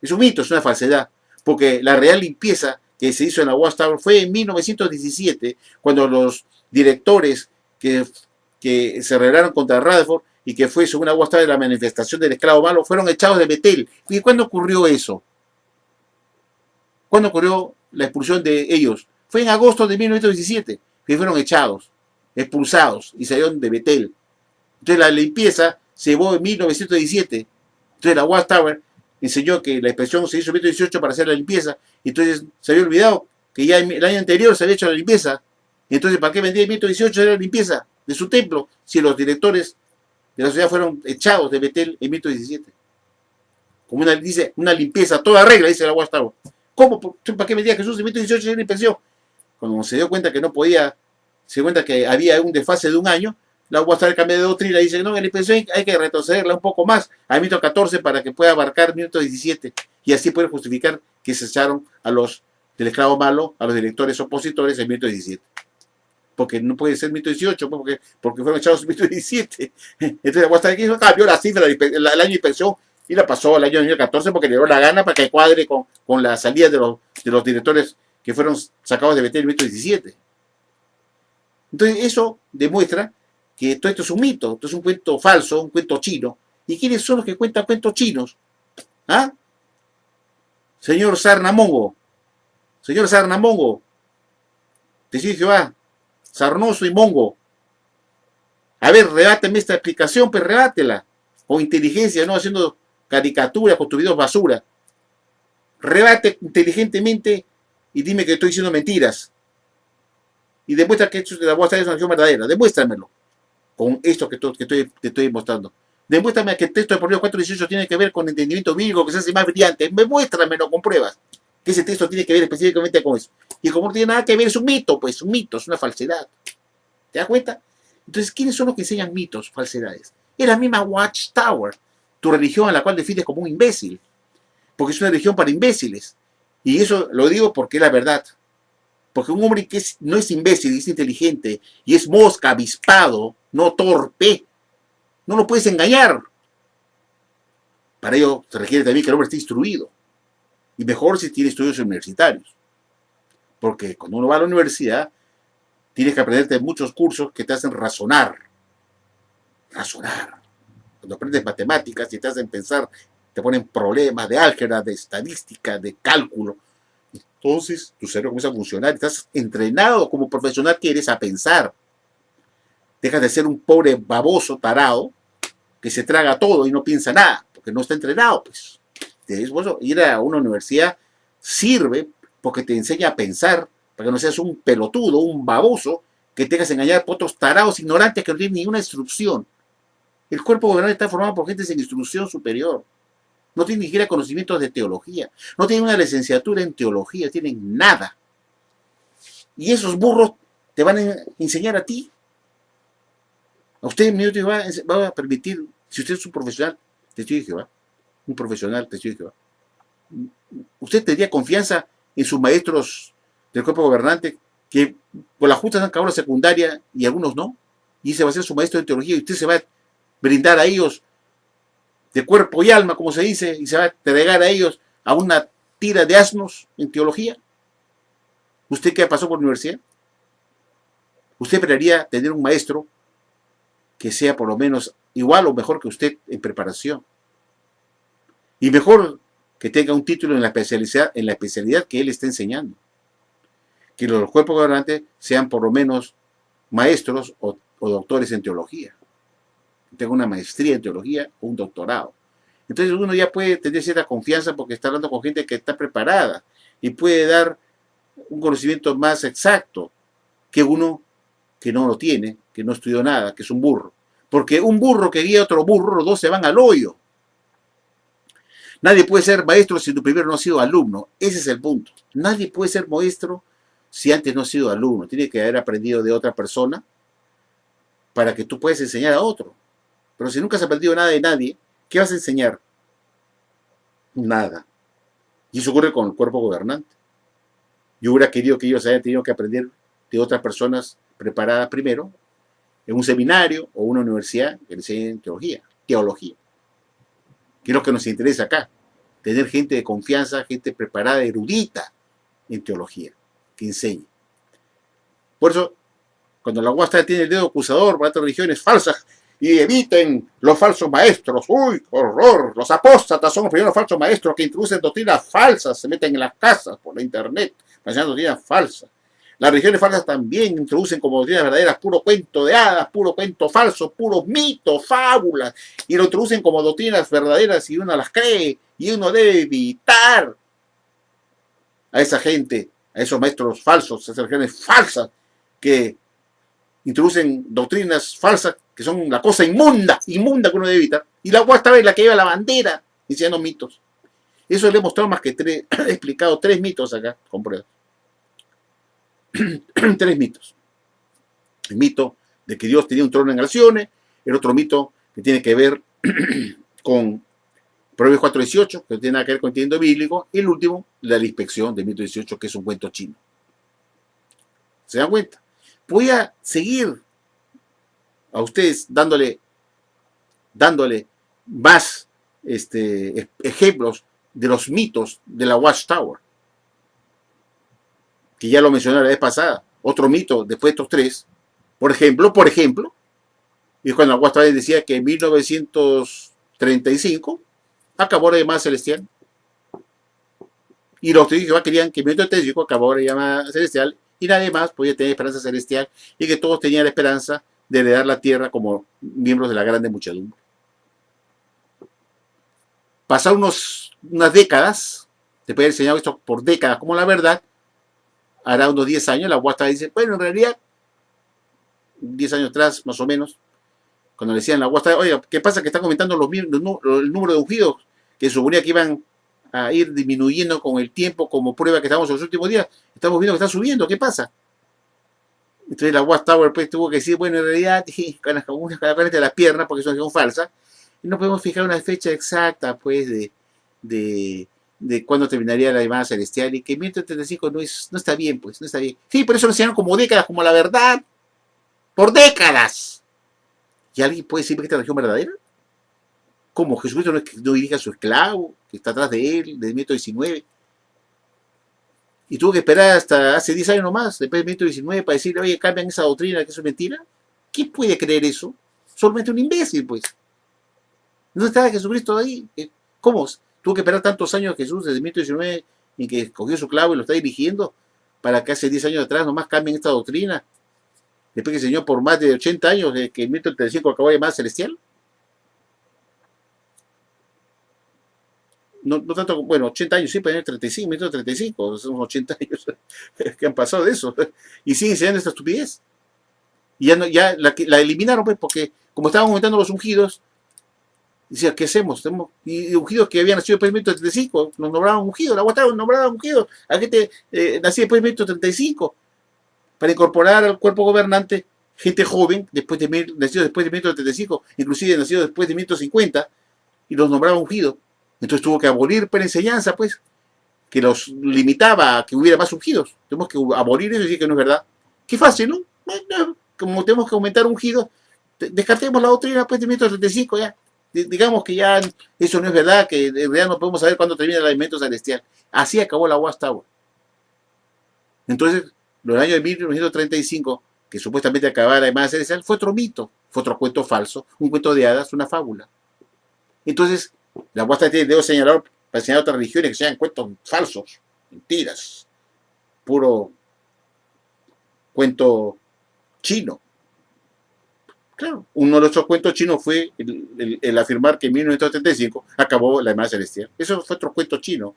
Es un mito, es una falsedad, porque la real limpieza que se hizo en la Watchtower fue en 1917, cuando los directores que se rebelaron contra Rutherford y que fue, según la Watchtower, la manifestación del esclavo malo, fueron echados de Betel. ¿Y cuándo ocurrió eso? ¿Cuándo ocurrió la expulsión de ellos? Fue en agosto de 1917, que fueron echados, expulsados y salieron de Betel. Entonces la limpieza se llevó en 1917. Entonces la Watchtower enseñó que la inspección se hizo en 1918 para hacer la limpieza. Entonces se había olvidado que ya el año anterior se había hecho la limpieza. Entonces, ¿para qué vendría en 1918 hacer la limpieza de su templo si los directores de la sociedad fueron echados de Betel en 1917? Como dice, una limpieza, toda regla, dice la Watchtower. ¿Cómo? ¿Para qué vendría Jesús en 1918 hacer la inspección? Cuando se dio cuenta que no podía, se dio cuenta que había un desfase de un año, la Watchtower cambió de doctrina y dice, no, en la inspección hay que retrocederla un poco más a 1914 para que pueda abarcar 1917 y así poder justificar que se echaron a los del esclavo malo, a los directores opositores en 1917. Porque no puede ser 1918, porque fueron echados en 1917. Entonces la Watchtower cambió la cifra, el año de inspección y la pasó al año 2014 porque le dio la gana para que cuadre con la salida de los directores que fueron sacados de Betel en 1917. Entonces eso demuestra que todo esto es un mito, esto es un cuento falso, un cuento chino. ¿Y quiénes son los que cuentan cuentos chinos? ¿Ah? Señor Sarnamongo, testigo de Jehová, sarnoso y mongo. A ver, rebáteme esta explicación, pero rebátela. Con inteligencia, no haciendo caricaturas con tus videos basura. Rebate inteligentemente y dime que estoy diciendo mentiras. Y demuestra que esto de la Watchtower es una acción verdadera. Demuéstramelo con esto que te estoy mostrando. Demuéstrame que el texto de Proverbios 4:18 tiene que ver con entendimiento bíblico que se hace más brillante. Demuéstramelo con pruebas. Que ese texto tiene que ver específicamente con eso. Y como no tiene nada que ver, es un mito, pues, un mito, es una falsedad. ¿Te das cuenta? Entonces, ¿quiénes son los que enseñan mitos, falsedades? Es la misma Watchtower, tu religión a la cual defines como un imbécil. Porque es una religión para imbéciles. Y eso lo digo porque es la verdad. Porque un hombre que no es imbécil, es inteligente, y es mosca, avispado, no torpe, no lo puedes engañar. Para ello se requiere también que el hombre esté instruido. Y mejor si tiene estudios universitarios. Porque cuando uno va a la universidad, tienes que aprenderte muchos cursos que te hacen razonar. Razonar. Cuando aprendes matemáticas y te hacen pensar, te ponen problemas de álgebra, de estadística, de cálculo. Entonces tu cerebro comienza a funcionar. Estás entrenado como profesional que eres a pensar. Dejas de ser un pobre baboso tarado que se traga todo y no piensa nada, porque no está entrenado, pues. Ir a una universidad sirve porque te enseña a pensar, para que no seas un pelotudo, un baboso, que tengas que engañar por otros tarados ignorantes que no tienen ninguna instrucción. El cuerpo gobernante está formado por gente sin instrucción superior. No tienen ni siquiera conocimientos de teología. No tienen una licenciatura en teología, tienen nada. Y esos burros te van a enseñar a ti. A usted va a permitir, si usted es un profesional, testigo de Jehová, un profesional testigo de Jehová, usted tendría confianza en sus maestros del cuerpo gobernante que por las justas han acabado la secundaria y algunos no, y ese va a ser su maestro de teología y usted se va a brindar a ellos de cuerpo y alma, como se dice, y se va a entregar a ellos a una tira de asnos en teología. ¿Usted qué pasó por la universidad? ¿Usted esperaría tener un maestro que sea por lo menos igual o mejor que usted en preparación? Y mejor que tenga un título en la especialidad que él está enseñando. Que los cuerpos gobernantes sean por lo menos maestros o doctores en teología. Que tenga una maestría en teología o un doctorado. Entonces uno ya puede tener cierta confianza porque está hablando con gente que está preparada y puede dar un conocimiento más exacto que uno que no lo tiene, que no estudió nada, que es un burro. Porque un burro que guía a otro burro, los dos se van al hoyo. Nadie puede ser maestro si primero no ha sido alumno. Ese es el punto. Nadie puede ser maestro si antes no ha sido alumno. Tiene que haber aprendido de otra persona para que tú puedas enseñar a otro. Pero si nunca has aprendido nada de nadie, ¿qué vas a enseñar? Nada. Y eso ocurre con el cuerpo gobernante. Yo hubiera querido que ellos hayan tenido que aprender de otras personas preparadas primero, en un seminario o una universidad que enseñen teología, que es lo que nos interesa acá. Tener gente de confianza, gente preparada, erudita en teología, que enseñe. Por eso, cuando la UASTA tiene el dedo acusador para otras religiones falsas, y eviten los falsos maestros, ¡uy, horror! Los apóstatas son los primeros falsos maestros que introducen doctrinas falsas, se meten en las casas por la internet, enseñando doctrinas falsas. Las religiones falsas también introducen como doctrinas verdaderas puro cuento de hadas, puro cuento falso, puro mito, fábulas, y lo introducen como doctrinas verdaderas y uno las cree, y uno debe evitar a esa gente, a esos maestros falsos, a esas religiones falsas que introducen doctrinas falsas que son la cosa inmunda que uno debe evitar. Y la UASTA es la que lleva la bandera enseñando mitos. Eso le he mostrado más que he explicado 3 mitos acá, con pruebas. 3 mitos. El mito de que Dios tenía un trono en Alcione, el otro mito que tiene que ver con Proverbios 4:18, que no tiene nada que ver con el entendiendo bíblico, y el último, la inspección del mito 18, que es un cuento chino. ¿Se dan cuenta? Voy a seguir a ustedes dándole más ejemplos de los mitos de la Watchtower, que ya lo mencioné la vez pasada. Otro mito después de estos 3, por ejemplo, y cuando la Watchtower decía que en 1935 acabó la llamada celestial, y los testigos querían que en 1935 acabó la llamada celestial y nadie más podía tener esperanza celestial, y que todos tenían la esperanza de heredar la tierra como miembros de la grande muchedumbre. Pasaron unas décadas, después de haber enseñado esto por décadas como la verdad, hará unos 10 años, la UASTA dice, bueno, en realidad, 10 años atrás, más o menos, cuando le decían a la UASTA, oiga, ¿qué pasa que están aumentando el número de ungidos, que suponía que iban a ir disminuyendo con el tiempo como prueba que estamos en los últimos días? Estamos viendo que está subiendo, ¿qué pasa? Entonces la Watchtower pues tuvo que decir, bueno, en realidad, con las piernas, porque son falsas, y no podemos fijar una fecha exacta, pues, de cuándo terminaría la llamada celestial, y que 1935 no está bien, pues, no está bien. Sí, por eso lo enseñaron como décadas, como la verdad, por décadas. ¿Y alguien puede decir que esta religión verdadera? ¿Cómo? Jesucristo no dirige a su esclavo, que está atrás de él, desde 1919. Y tuvo que esperar hasta hace 10 años nomás, después de 1919, para decirle, oye, cambian esa doctrina, que eso es mentira. ¿Quién puede creer eso? Solamente un imbécil, pues. ¿No estaba Jesucristo ahí? ¿Cómo? Tuvo que esperar tantos años Jesús, desde 1919, y que cogió su clavo y lo está dirigiendo, para que hace 10 años atrás nomás cambien esta doctrina. Después que enseñó por más de 80 años, de que en 1935 acabó de llamada celestial. No tanto, bueno, 80 años, sí, pero en el 35, 1935, son 80 años que han pasado de eso, y siguen enseñando esta estupidez. Y ya la eliminaron, pues, porque como estaban aumentando los ungidos, decía, ¿qué hacemos? Y ungidos que habían nacido después de 1935, nos nombraban ungidos, la guataron, nombraban ungidos, a gente nacida después de 1935, para incorporar al cuerpo gobernante gente joven, nacido después de 1935, inclusive nacido después de 1950, y los nombraban ungidos. Entonces tuvo que abolir la enseñanza, pues, que los limitaba a que hubiera más ungidos. Tenemos que abolir eso y decir que no es verdad. Qué fácil, ¿no? Como tenemos que aumentar ungidos, descartemos la doctrina, pues, de 1935 ya. Digamos que ya eso no es verdad, que en realidad no podemos saber cuándo termina el alimento celestial. Así acabó la Watchtower. Entonces, los años de 1935, que supuestamente acababa la llamada celestial, fue otro mito, fue otro cuento falso, un cuento de hadas, una fábula. Entonces, la Watchtower tiene el dedo señalador para enseñar a otras religiones que sean cuentos falsos, mentiras, puro cuento chino. Claro, uno de esos cuentos chinos fue el afirmar que en 1935 acabó la llamada celestial. Eso fue otro cuento chino.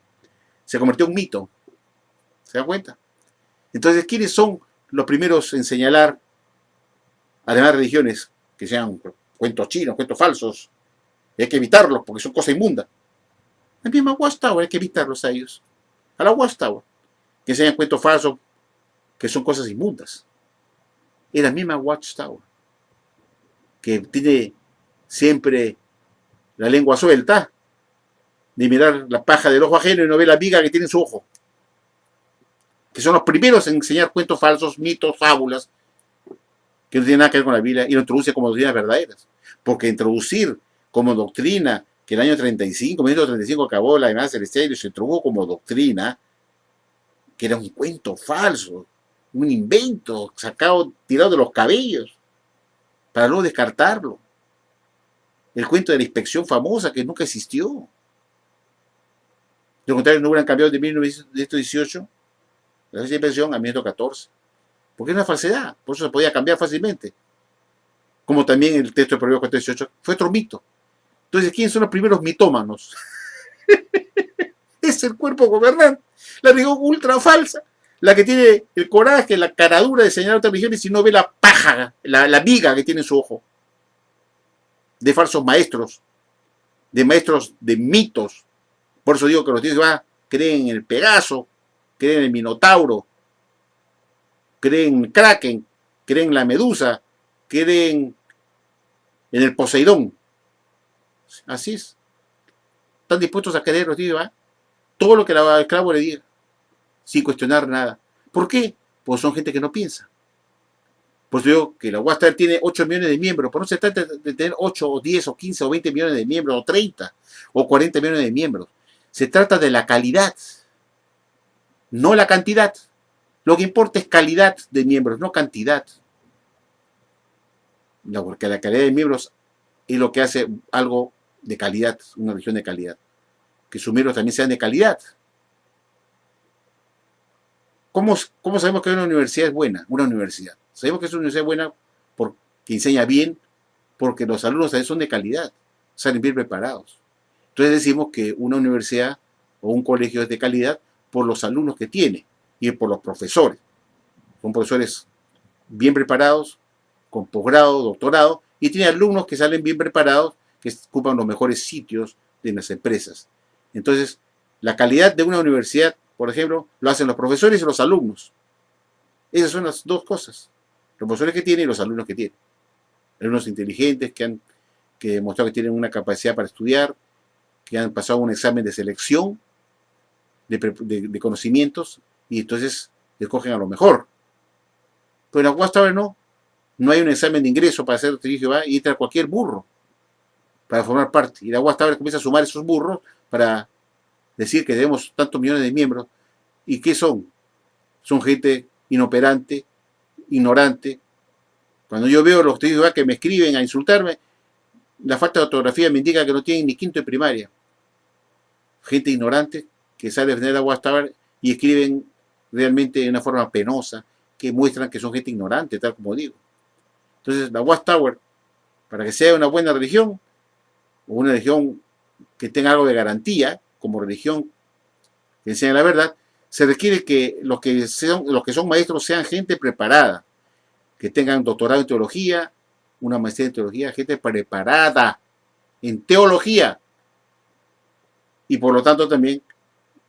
Se convirtió en un mito. ¿Se dan cuenta? Entonces, ¿quiénes son los primeros en señalar a las demás religiones que sean cuentos chinos, cuentos falsos? Y hay que evitarlos porque son cosas inmundas. La misma Watchtower, hay que evitarlos a ellos. A la Watchtower, que enseñan cuentos falsos que son cosas inmundas. Es la misma Watchtower. que tiene siempre la lengua suelta, de mirar la paja del ojo ajeno y no ve la viga que tiene en su ojo. Que son los primeros en enseñar cuentos falsos, mitos, fábulas, que no tienen nada que ver con la Biblia, y lo introduce como doctrinas verdaderas. Porque introducir como doctrina que el año 35, 1935 acabó la amenaza celestial y se introdujo como doctrina, que era un cuento falso, un invento sacado, tirado de los cabellos, para luego descartarlo. El cuento de la inspección famosa que nunca existió. De lo contrario, no hubieran cambiado de 1918 la fecha de inspección a 1914. Porque es una falsedad, por eso se podía cambiar fácilmente. Como también el texto de Proverbios 4:18 fue otro mito. Entonces, ¿quiénes son los primeros mitómanos? Es el cuerpo gobernante, la religión ultra falsa, la que tiene el coraje, la caradura de señalar otras religiones y no ve la paja, la viga que tiene en su ojo. De falsos maestros, de maestros de mitos. Por eso digo que los tíos creen en el Pegaso, creen en el Minotauro, creen en el Kraken, creen en la Medusa, creen en el Poseidón. Así es. Están dispuestos a creer los tíos, todo lo que el esclavo le diga, sin cuestionar nada. ¿Por qué? Pues son gente que no piensa. Pues digo que la Watchtower tiene 8 millones de miembros, pero no se trata de tener 8 o 10 o 15 o 20 millones de miembros, o 30 o 40 millones de miembros. Se trata de la calidad, no la cantidad. Lo que importa es calidad de miembros, no cantidad. No, porque la calidad de miembros es lo que hace algo de calidad, una religión de calidad. Que sus miembros también sean de calidad. ¿Cómo sabemos que una universidad es buena? Una universidad. Sabemos que es una universidad buena porque enseña bien, porque los alumnos también son de calidad, salen bien preparados. Entonces decimos que una universidad o un colegio es de calidad por los alumnos que tiene y por los profesores. Son profesores bien preparados, con posgrado, doctorado, y tiene alumnos que salen bien preparados, que ocupan los mejores sitios de las empresas. Entonces, la calidad de una universidad, por ejemplo, lo hacen los profesores y los alumnos. Esas son las dos cosas. Los profesores que tienen y los alumnos que tienen. Alumnos inteligentes que han demostrado que tienen una capacidad para estudiar, que han pasado un examen de selección de conocimientos y entonces escogen a lo mejor. Pero en la Watchtower no hay un examen de ingreso para hacer testigo y entra cualquier burro para formar parte. Y la Watchtower comienza a sumar esos burros para decir que tenemos tantos millones de miembros. ¿Y qué son? Son gente inoperante, ignorante. Cuando yo veo los testigos que me escriben a insultarme, la falta de ortografía me indica que no tienen ni quinto de primaria. Gente ignorante que sale a defender a Watchtower y escriben realmente de una forma penosa, que muestran que son gente ignorante, tal como digo. Entonces, la Watchtower, para que sea una buena religión, o una religión que tenga algo de garantía, como religión que enseña la verdad, se requiere que los que son maestros sean gente preparada, que tengan doctorado en teología, una maestría en teología, gente preparada en teología, y por lo tanto también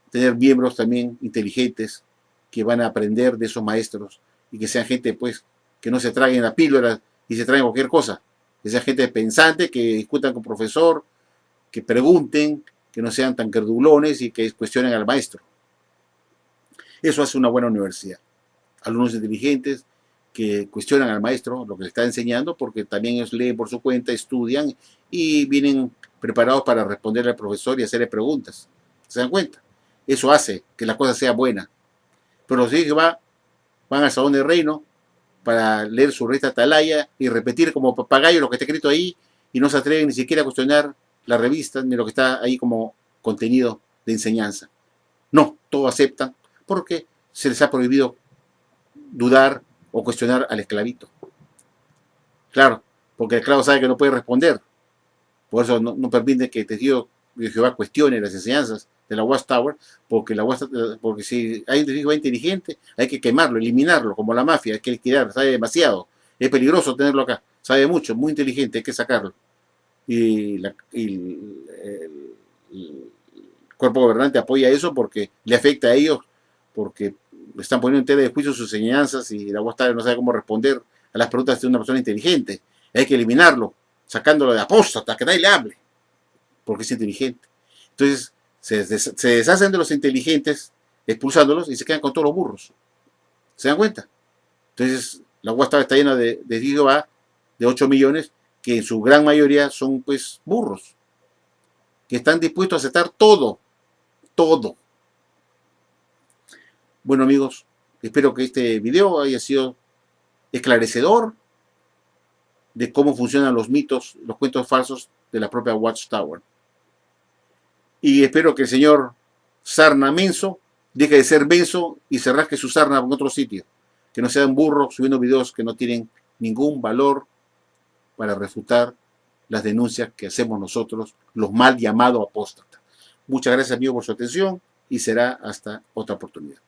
tener miembros también inteligentes que van a aprender de esos maestros y que sean gente pues que no se traguen la píldora y se traigan cualquier cosa, que sean gente pensante, que discutan con profesor, que pregunten, que no sean tan credulones y que cuestionen al maestro. Eso hace una buena universidad. Alumnos inteligentes que cuestionan al maestro lo que le está enseñando, porque también ellos leen por su cuenta, estudian y vienen preparados para responderle al profesor y hacerle preguntas. ¿Se dan cuenta? Eso hace que la cosa sea buena. Pero los que van al salón del reino para leer su revista Atalaya y repetir como papagayo lo que está escrito ahí y no se atreven ni siquiera a cuestionar la revista ni lo que está ahí como contenido de enseñanza. No, todo aceptan porque se les ha prohibido dudar o cuestionar al esclavito. Claro, porque el esclavo sabe que no puede responder. Por eso no permiten que el testigo de Jehová cuestione las enseñanzas de la Watchtower, porque si hay un testigo inteligente, hay que quemarlo, eliminarlo, como la mafia, hay que liquidar, sabe demasiado. Es peligroso tenerlo acá, sabe mucho, muy inteligente, hay que sacarlo. Y el cuerpo gobernante apoya eso porque le afecta a ellos, porque están poniendo en tela de juicio sus enseñanzas y la Watchtower no sabe cómo responder a las preguntas de una persona inteligente. Hay que eliminarlo, sacándolo de apóstata, que nadie le hable, porque es inteligente. Entonces, se deshacen de los inteligentes, expulsándolos, y se quedan con todos los burros. ¿Se dan cuenta? Entonces, la UAS está llena de Jehová, de 8 millones, que en su gran mayoría son, pues, burros, que están dispuestos a aceptar todo, todo. Bueno, amigos, espero que este video haya sido esclarecedor de cómo funcionan los mitos, los cuentos falsos de la propia Watchtower. Y espero que el señor Sarna Menso deje de ser menso y se rasque su sarna en otro sitio. Que no sea un burro subiendo videos que no tienen ningún valor para refutar las denuncias que hacemos nosotros, los mal llamados apóstatas. Muchas gracias, amigos, por su atención y será hasta otra oportunidad.